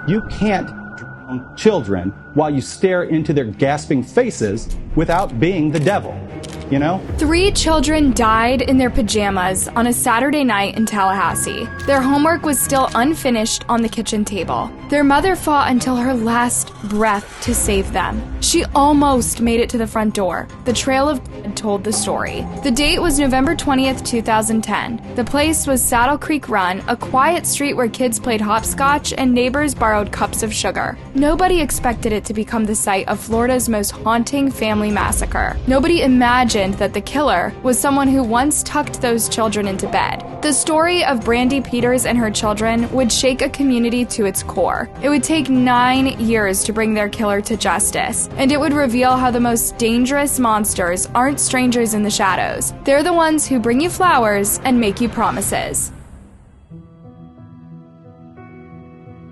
You can't drown children while you stare into their gasping faces without being the devil, you know? 3 children died in their pajamas on a Saturday night in Tallahassee. Their homework was still unfinished on the kitchen table. Their mother fought until her last breath to save them. She almost made it to the front door. The trail of blood told the story. The date was November 20th, 2010. The place was Saddle Creek Run, a quiet street where kids played hopscotch and neighbors borrowed cups of sugar. Nobody expected it to become the site of Florida's most haunting family massacre. Nobody imagined that the killer was someone who once tucked those children into bed. The story of Brandi Peters and her children would shake a community to its core. It would take 9 years to bring their killer to justice, and it would reveal how the most dangerous monsters aren't strangers in the shadows. They're the ones who bring you flowers and make you promises.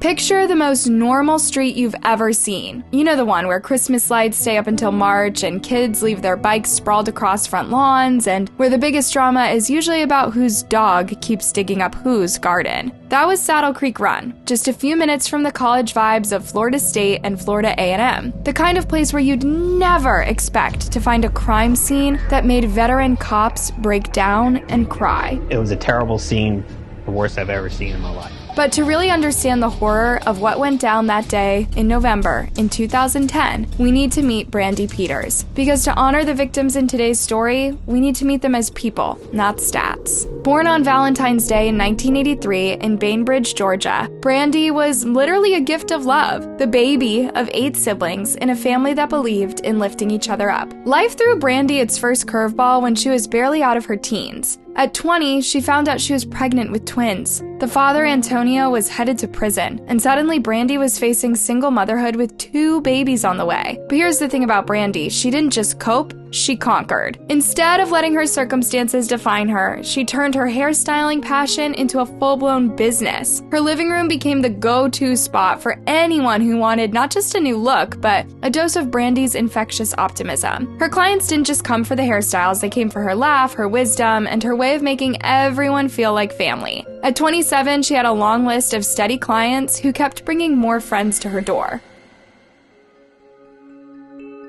Picture the most normal street you've ever seen. You know, the one where Christmas lights stay up until March and kids leave their bikes sprawled across front lawns, and where the biggest drama is usually about whose dog keeps digging up whose garden. That was Saddle Creek Run, just a few minutes from the college vibes of Florida State and Florida A&M. The kind of place where you'd never expect to find a crime scene that made veteran cops break down and cry. It was a terrible scene, the worst I've ever seen in my life. But to really understand the horror of what went down that day in November in 2010, we need to meet Brandi Peters. Because to honor the victims in today's story, we need to meet them as people, not stats. Born on Valentine's Day in 1983 in Bainbridge, Georgia, Brandy was literally a gift of love, the baby of 8 siblings in a family that believed in lifting each other up. Life threw Brandy its first curveball when she was barely out of her teens. At 20, she found out she was pregnant with twins. The father, Antonio, was headed to prison, and suddenly Brandy was facing single motherhood with 2 babies on the way. But here's the thing about Brandy, she didn't just cope, she conquered. Instead of letting her circumstances define her, she turned her hairstyling passion into a full-blown business. Her living room became the go-to spot for anyone who wanted not just a new look, but a dose of Brandy's infectious optimism. Her clients didn't just come for the hairstyles, they came for her laugh, her wisdom, and her way of making everyone feel like family. At 27, she had a long list of steady clients who kept bringing more friends to her door.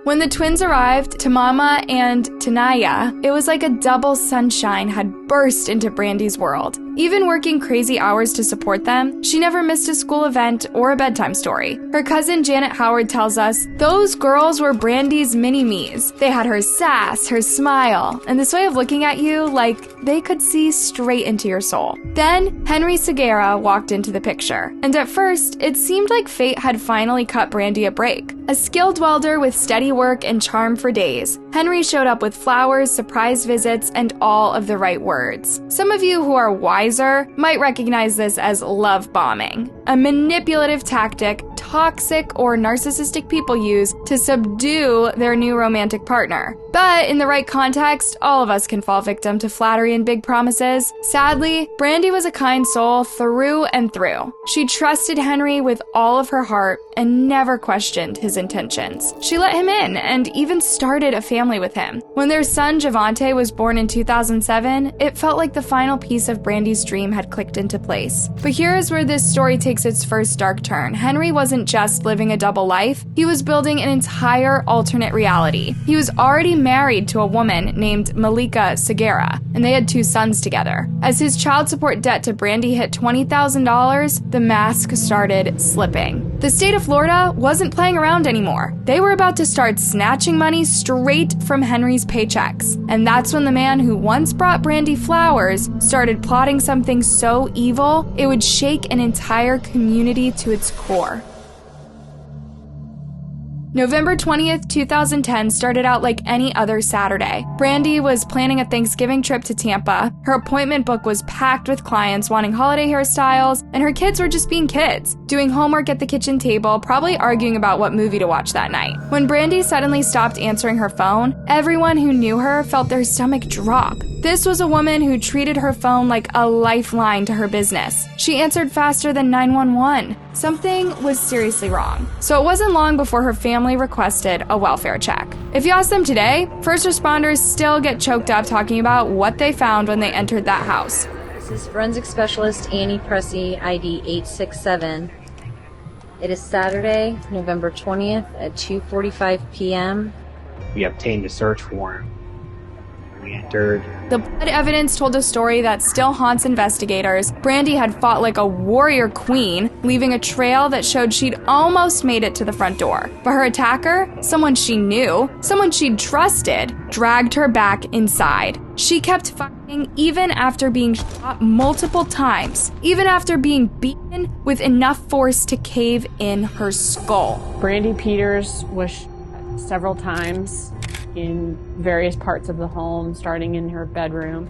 When the twins arrived, Tamama and Tanaya, it was like a double sunshine had burst into Brandy's world. Even working crazy hours to support them, she never missed a school event or a bedtime story. Her cousin Janet Howard tells us, those girls were Brandy's mini-me's. They had her sass, her smile, and this way of looking at you like they could see straight into your soul. Then, Henry Segura walked into the picture, and at first, it seemed like fate had finally cut Brandy a break. A skilled welder with steady work and charm for days, Henry showed up with flowers, surprise visits, and all of the right words. Some of you who are wiser might recognize this as love bombing, a manipulative tactic toxic or narcissistic people use to subdue their new romantic partner. But in the right context, all of us can fall victim to flattery and big promises. Sadly, Brandy was a kind soul through and through. She trusted Henry with all of her heart and never questioned his intentions. She let him in and even started a family with him. When their son Javante was born in 2007, it felt like the final piece of Brandy's dream had clicked into place. But here's where this story takes its first dark turn. Henry wasn't just living a double life, he was building an entire alternate reality. He was already married to a woman named Malika Segura, and they had 2 sons together. As his child support debt to Brandy hit $20,000, the mask started slipping. The state of Florida wasn't playing around anymore. They were about to start snatching money straight from Henry's paychecks. And that's when the man who once brought Brandy flowers started plotting something so evil, it would shake an entire community to its core. November 20th, 2010 started out like any other Saturday. Brandy was planning a Thanksgiving trip to Tampa. Her appointment book was packed with clients wanting holiday hairstyles, and her kids were just being kids, doing homework at the kitchen table, probably arguing about what movie to watch that night. When Brandy suddenly stopped answering her phone, everyone who knew her felt their stomach drop. This was a woman who treated her phone like a lifeline to her business. She answered faster than 911. Something was seriously wrong. So it wasn't long before her family requested a welfare check. If you ask them today, first responders still get choked up talking about what they found when they entered that house. This is Forensic Specialist Annie Pressey, ID 867. It is Saturday, November 20th at 2:45 p.m. We obtained a search warrant. We entered. The blood evidence told a story that still haunts investigators. Brandy had fought like a warrior queen, leaving a trail that showed she'd almost made it to the front door. But her attacker, someone she knew, someone she'd trusted, dragged her back inside. She kept fighting even after being shot multiple times, even after being beaten with enough force to cave in her skull. Brandi Peters was shot several times in various parts of the home, starting in her bedroom.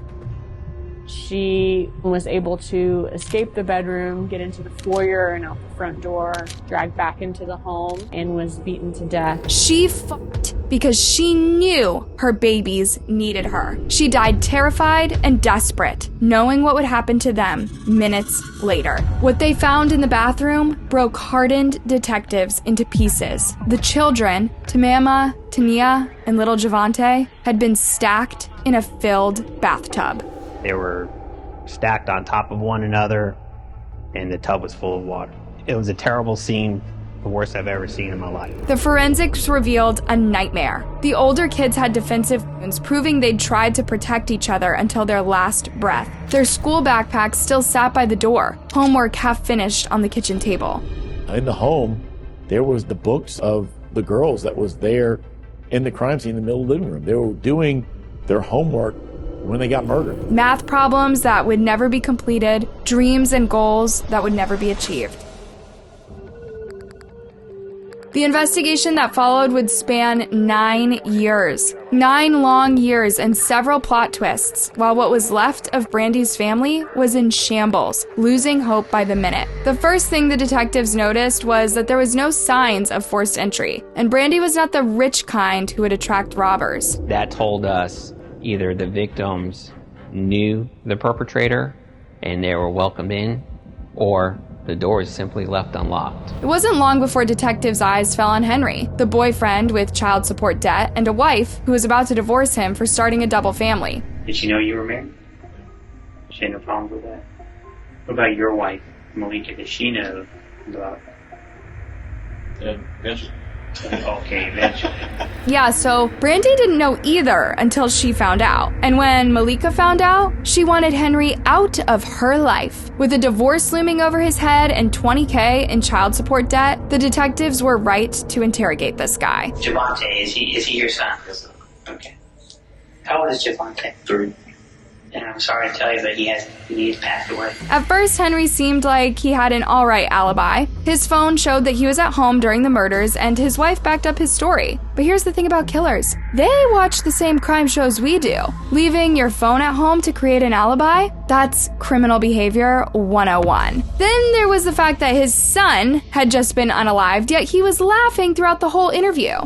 She was able to escape the bedroom, get into the foyer and out the front door, dragged back into the home, and was beaten to death. She fought because she knew her babies needed her. She died terrified and desperate, knowing what would happen to them minutes later. What they found in the bathroom broke hardened detectives into pieces. The children, Tamama, Tania, and little Javante, had been stacked in a filled bathtub. They were stacked on top of one another, and the tub was full of water. It was a terrible scene, the worst I've ever seen in my life. The forensics revealed a nightmare. The older kids had defensive wounds, proving they'd tried to protect each other until their last breath. Their school backpacks still sat by the door, homework half finished on the kitchen table. In the home, there was the books of the girls that was there in the crime scene in the middle of the living room. They were doing their homework when they got murdered. Math problems that would never be completed, dreams and goals that would never be achieved. The investigation that followed would span 9 years. 9 long years and several plot twists, while what was left of Brandy's family was in shambles, losing hope by the minute. The first thing the detectives noticed was that there was no signs of forced entry, and Brandy was not the rich kind who would attract robbers. That told us either the victims knew the perpetrator and they were welcomed in, or the doors simply left unlocked. It wasn't long before detectives' eyes fell on Henry, the boyfriend with child support debt and a wife who was about to divorce him for starting a double family. Did she know you were married? She had no problems with that? What about your wife, Malika? Did she know about it? Eventually. Okay, eventually. Yeah, so Brandy didn't know either until she found out. And when Malika found out, she wanted Henry out of her life. With a divorce looming over his head and $20,000 in child support debt, the detectives were right to interrogate this guy. Javante, is he your son? Okay. How old is Javante? 3. And I'm sorry to tell you, but he has passed away. At first, Henry seemed like he had an alright alibi. His phone showed that he was at home during the murders, and his wife backed up his story. But here's the thing about killers. They watch the same crime shows we do. Leaving your phone at home to create an alibi? That's criminal behavior 101. Then there was the fact that his son had just been unalived, yet he was laughing throughout the whole interview.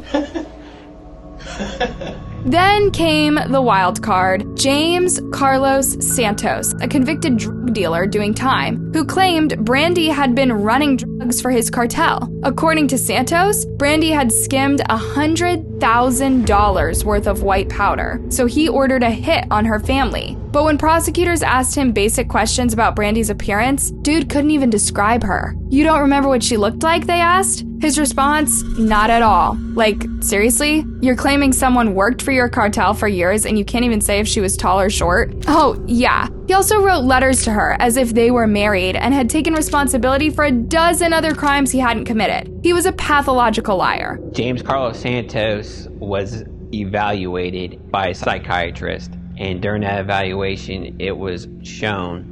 Then came the wild card, James Carlos Santos, a convicted drug dealer doing time, who claimed Brandy had been running drugs for his cartel. According to Santos, Brandy had skimmed $100,000 worth of white powder, so he ordered a hit on her family. But when prosecutors asked him basic questions about Brandy's appearance, dude couldn't even describe her. You don't remember what she looked like, they asked? His response, not at all. Like, seriously? You're claiming someone worked for your cartel for years and you can't even say if she was tall or short? Oh, yeah. He also wrote letters to her as if they were married and had taken responsibility for a dozen other crimes he hadn't committed. He was a pathological liar. James Carlos Santos was evaluated by a psychiatrist, and during that evaluation, it was shown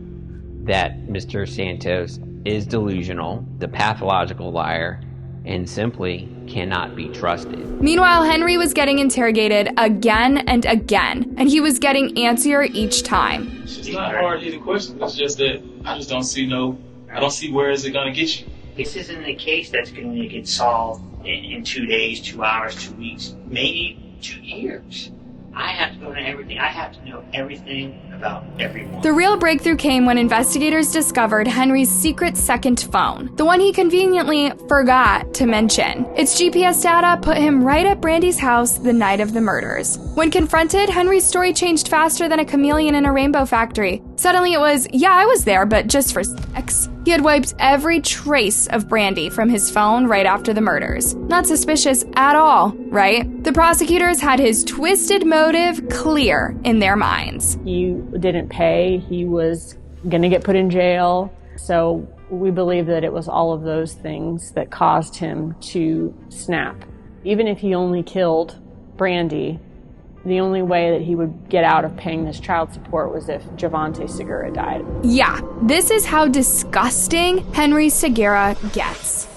that Mr. Santos is delusional, the pathological liar, and simply cannot be trusted. Meanwhile, Henry was getting interrogated again and again, and he was getting antsier each time. It's not hard-hitting question. It's just that I just don't see where is it going to get you. This isn't a case that's going to get solved in 2 days, 2 hours, 2 weeks, maybe 2 years. I have to go to everything. I have to know everything about everyone. The real breakthrough came when investigators discovered Henry's secret second phone, the one he conveniently forgot to mention. Its GPS data put him right at Brandy's house the night of the murders. When confronted, Henry's story changed faster than a chameleon in a rainbow factory. Suddenly it was, yeah, I was there, but just for sex. He had wiped every trace of Brandy from his phone right after the murders. Not suspicious at all, right? The prosecutors had his twisted motive clear in their minds. He didn't pay. He was going to get put in jail. So we believe that it was all of those things that caused him to snap. Even if he only killed Brandy, the only way that he would get out of paying this child support was if Javante Segura died. Yeah, this is how disgusting Henry Segura gets.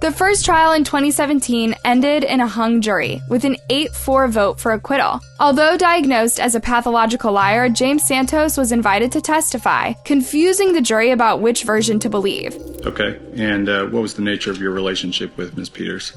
The first trial in 2017 ended in a hung jury with an 8-4 vote for acquittal. Although diagnosed as a pathological liar, James Santos was invited to testify, confusing the jury about which version to believe. Okay, and what was the nature of your relationship with Ms. Peters?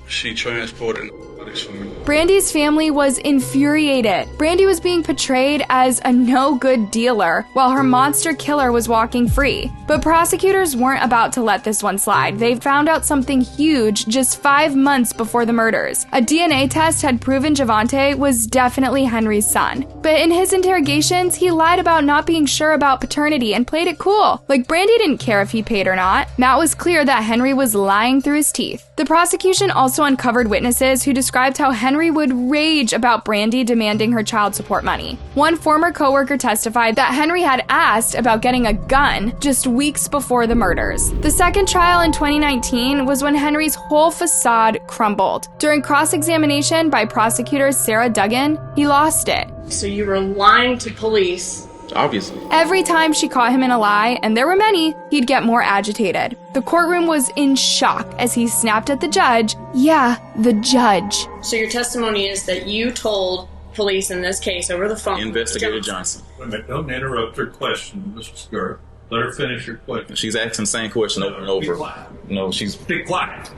She transported narcotics for me. Brandy's family was infuriated. Brandy was being portrayed as a no-good dealer, while her monster killer was walking free. But prosecutors weren't about to let this one slide. They found out something huge just 5 months before the murders. A DNA test had proven Javante was definitely Henry's son. But in his interrogations, he lied about not being sure about paternity and played it cool. Like Brandy didn't care if he paid or not. Now it was clear that Henry was lying through his teeth. The prosecution also uncovered witnesses who described how Henry would rage about Brandy demanding her child support money. One former coworker testified that Henry had asked about getting a gun just weeks before the murders. The second trial in 2019 was when Henry's whole facade crumbled. During cross-examination by prosecutor Sarah Duggan, he lost it. So you were lying to police. Obviously. Every time she caught him in a lie, and there were many, he'd get more agitated. The courtroom was in shock as he snapped at the judge. Yeah, the judge. So your testimony is that you told police in this case over the phone. Investigator Johnson. Wait a minute, don't interrupt her question, Mr. Skirt. Let her finish her question. She's asking the same question over and over. Be quiet. No, she's... Be quiet.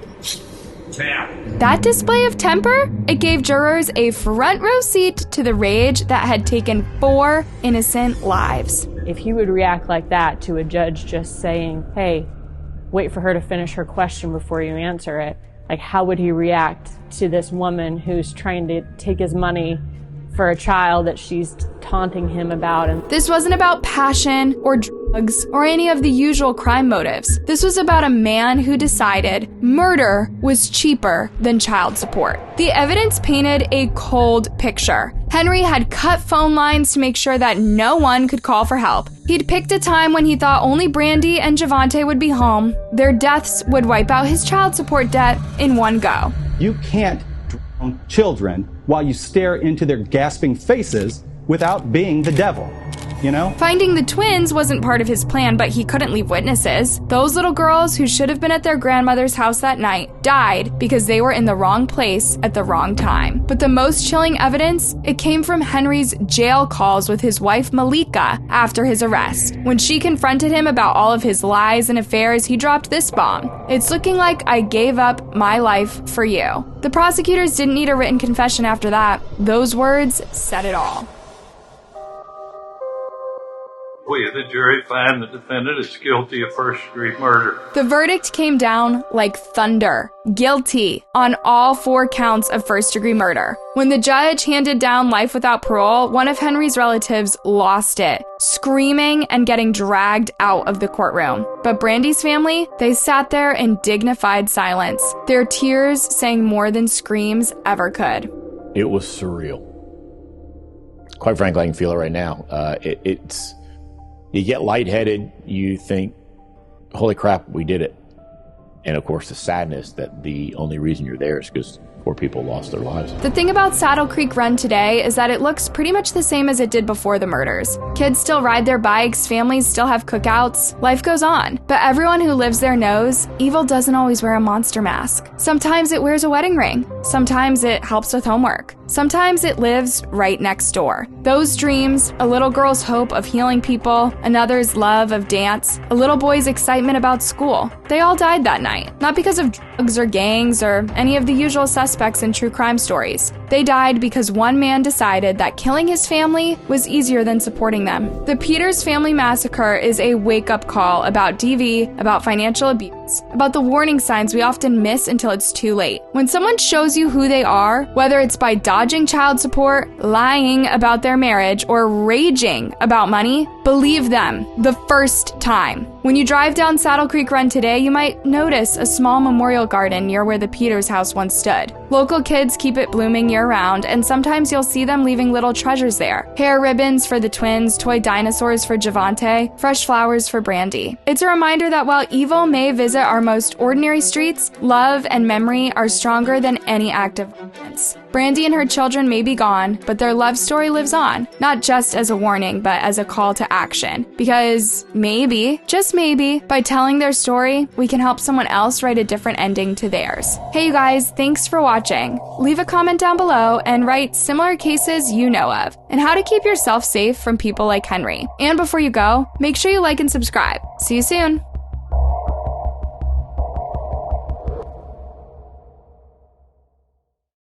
Now. That display of temper, it gave jurors a front row seat to the rage that had taken 4 innocent lives. If he would react like that to a judge just saying, hey, wait for her to finish her question before you answer it, like how would he react to this woman who's trying to take his money for a child that she's taunting him about? And this wasn't about passion or drugs or any of the usual crime motives. This was about a man who decided murder was cheaper than child support. The evidence painted a cold picture. Henry had cut phone lines to make sure that no one could call for help. He'd picked a time when he thought only Brandy and Javante would be home. Their deaths would wipe out his child support debt in one go. You can't drown children while you stare into their gasping faces without being the devil, you know? Finding the twins wasn't part of his plan, but he couldn't leave witnesses. Those little girls who should have been at their grandmother's house that night died because they were in the wrong place at the wrong time. But the most chilling evidence, it came from Henry's jail calls with his wife Malika after his arrest. When she confronted him about all of his lies and affairs, he dropped this bomb. It's looking like I gave up my life for you. The prosecutors didn't need a written confession after that. Those words said it all. We, the jury, find the defendant is guilty of first-degree murder. The verdict came down like thunder. Guilty on all 4 counts of first-degree murder. When the judge handed down life without parole, one of Henry's relatives lost it, screaming and getting dragged out of the courtroom. But Brandy's family, they sat there in dignified silence, their tears saying more than screams ever could. It was surreal. Quite frankly, I can feel it right now. You get lightheaded, you think, holy crap, we did it. And of course, the sadness that the only reason you're there is because 4 people lost their lives. The thing about Saddle Creek Run today is that it looks pretty much the same as it did before the murders. Kids still ride their bikes, families still have cookouts, life goes on. But everyone who lives there knows evil doesn't always wear a monster mask. Sometimes it wears a wedding ring. Sometimes it helps with homework. Sometimes it lives right next door. Those dreams, a little girl's hope of healing people, another's love of dance, a little boy's excitement about school, they all died that night. Not because of drugs or gangs or any of the usual suspects in true crime stories. They died because one man decided that killing his family was easier than supporting them. The Peters family massacre is a wake-up call about DV, about financial abuse, about the warning signs we often miss until it's too late. When someone shows you who they are, whether it's by dodging child support, lying about their marriage, or raging about money, believe them the first time. When you drive down Saddle Creek Run today, you might notice a small memorial garden near where the Peters house once stood. Local kids keep it blooming year-round, and sometimes you'll see them leaving little treasures there. Hair ribbons for the twins, toy dinosaurs for Javante, fresh flowers for Brandy. It's a reminder that while evil may visit our most ordinary streets, love and memory are stronger than any act of violence. Brandy and her children may be gone, but their love story lives on, not just as a warning, but as a call to action. Because maybe, just maybe, by telling their story, we can help someone else write a different ending to theirs. Hey you guys, thanks for watching. Leave a comment down below and write similar cases you know of, and how to keep yourself safe from people like Henry. And before you go, make sure you like and subscribe. See you soon.